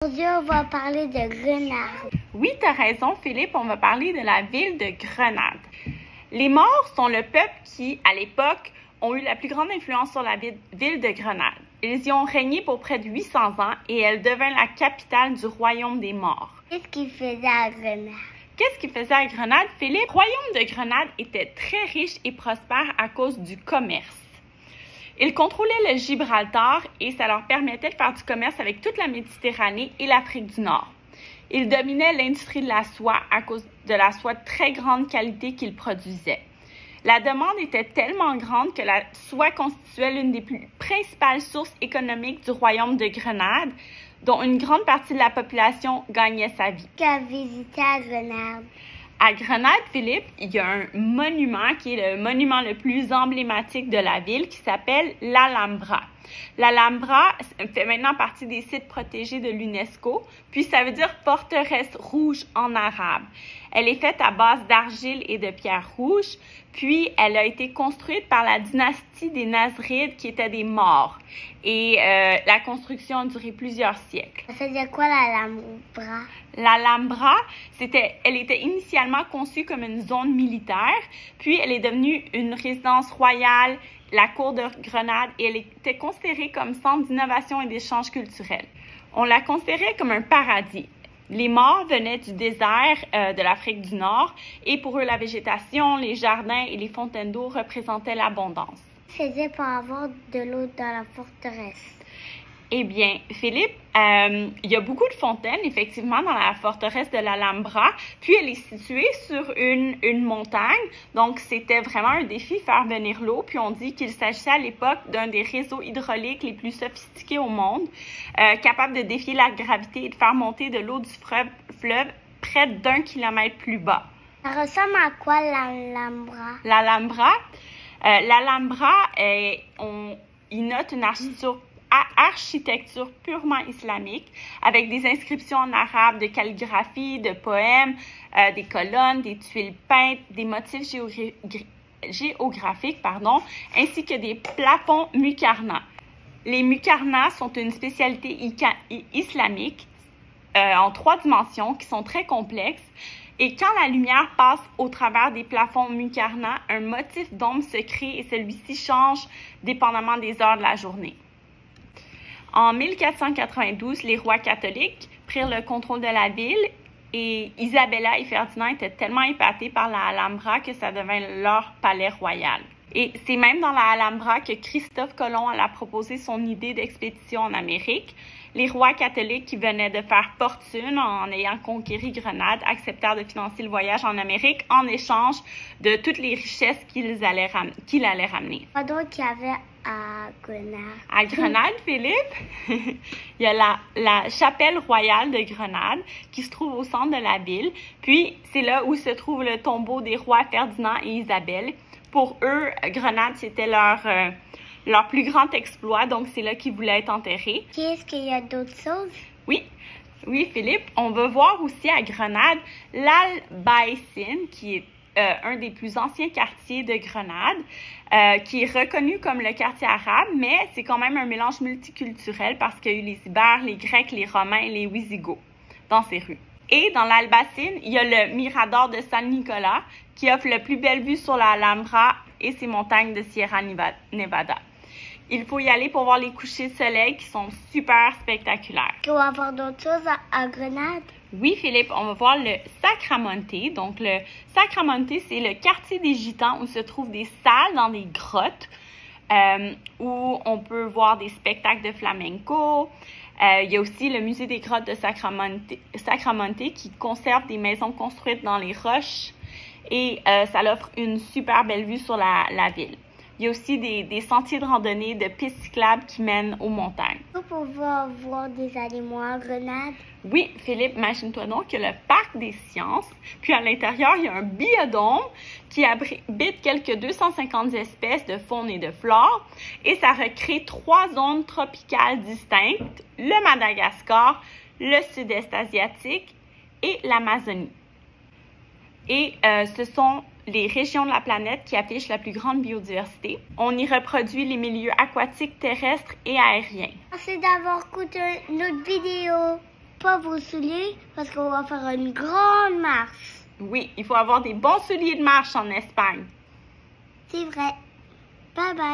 Aujourd'hui, on va parler de Grenade. Oui, tu as raison, Philippe, on va parler de la ville de Grenade. Les Maures sont le peuple qui, à l'époque, ont eu la plus grande influence sur la ville de Grenade. Ils y ont régné pour près de 800 ans et elle devint la capitale du royaume des Maures. Qu'est-ce qu'ils faisaient à Grenade? Qu'est-ce qu'ils faisaient à Grenade, Philippe? Le royaume de Grenade était très riche et prospère à cause du commerce. Ils contrôlaient le Gibraltar et ça leur permettait de faire du commerce avec toute la Méditerranée et l'Afrique du Nord. Ils dominaient l'industrie de la soie à cause de la soie de très grande qualité qu'ils produisaient. La demande était tellement grande que la soie constituait l'une des plus principales sources économiques du royaume de Grenade, dont une grande partie de la population gagnait sa vie. Qu'à visiter à Grenade? À Grenade, Philippe, il y a un monument qui est le monument le plus emblématique de la ville qui s'appelle l'Alhambra. L'Alhambra fait maintenant partie des sites protégés de l'UNESCO, puis ça veut dire forteresse rouge en arabe. Elle est faite à base d'argile et de pierres rouges, puis elle a été construite par la dynastie des Nasrides qui étaient des Maures. Et la construction a duré plusieurs siècles. Ça faisait quoi l'Alhambra? L'Alhambra, elle était initialement conçue comme une zone militaire, puis elle est devenue une résidence royale, la cour de Grenade, et elle était considérée comme centre d'innovation et d'échange culturel. On la considérait comme un paradis. Les Maures venaient du désert de l'Afrique du Nord, et pour eux, la végétation, les jardins et les fontaines d'eau représentaient l'abondance. C'était pour avoir de l'eau dans la forteresse. Eh bien, Philippe, il y a beaucoup de fontaines, effectivement, dans la forteresse de l'Alhambra. Puis, elle est située sur une montagne. Donc, c'était vraiment un défi faire venir l'eau. Puis, on dit qu'il s'agissait à l'époque d'un des réseaux hydrauliques les plus sophistiqués au monde, capable de défier la gravité et de faire monter de l'eau du fleuve près d'1 kilomètre plus bas. Ça ressemble à quoi l'Alhambra? L'Alhambra, il note une architecture purement islamique, avec des inscriptions en arabe, de calligraphie, de poèmes, des colonnes, des tuiles peintes, des motifs géographiques, ainsi que des plafonds muqarnas. Les muqarnas sont une spécialité islamique en 3 dimensions qui sont très complexes. Et quand la lumière passe au travers des plafonds muqarnas, un motif d'ombre se crée et celui-ci change dépendamment des heures de la journée. En 1492, les rois catholiques prirent le contrôle de la ville et Isabella et Ferdinand étaient tellement épatés par la Alhambra que ça devint leur palais royal. Et c'est même dans la Alhambra que Christophe Colomb a proposé son idée d'expédition en Amérique. Les rois catholiques qui venaient de faire fortune en ayant conquéri Grenade acceptèrent de financer le voyage en Amérique en échange de toutes les richesses qu'il allait ramener. Quoi d'autre qu'il y avait à Grenade? À Grenade, Philippe, il y a la chapelle royale de Grenade qui se trouve au centre de la ville. Puis, c'est là où se trouve le tombeau des rois Ferdinand et Isabelle. Pour eux, Grenade, c'était leur plus grand exploit, donc c'est là qu'ils voulaient être enterrés. Est-ce qu'il y a d'autres choses? Oui, Philippe. On va voir aussi à Grenade l'Albaïcine, qui est un des plus anciens quartiers de Grenade, qui est reconnu comme le quartier arabe, mais c'est quand même un mélange multiculturel parce qu'il y a eu les Ibères, les Grecs, les Romains et les Wisigoths dans ces rues. Et dans l'Albacine, il y a le Mirador de San Nicolas qui offre la plus belle vue sur la Alhambra et ses montagnes de Sierra Nevada. Il faut y aller pour voir les couchers de soleil qui sont super spectaculaires. Il va y avoir d'autres choses à Grenade? Oui, Philippe, on va voir le Sacramonte. Donc, le Sacramonte, c'est le quartier des Gitans où se trouvent des salles dans des grottes où on peut voir des spectacles de flamenco. Il y a aussi le musée des grottes de Sacramonte qui conserve des maisons construites dans les roches et ça offre une super belle vue sur la ville. Il y a aussi des sentiers de randonnée, de pistes cyclables qui mènent aux montagnes. On peut voir des animaux à Grenade? Oui, Philippe, imagine-toi donc qu'il y a le parc des sciences, puis à l'intérieur, il y a un biodôme qui abrite quelques 250 espèces de faune et de flore, et ça recrée 3 zones tropicales distinctes, le Madagascar, le sud-est asiatique et l'Amazonie. Et ce sont les régions de la planète qui affichent la plus grande biodiversité. On y reproduit les milieux aquatiques, terrestres et aériens. Merci d'avoir écouté notre vidéo. pas vos souliers parce qu'on va faire une grande marche. Oui, il faut avoir des bons souliers de marche en Espagne. C'est vrai. Bye bye.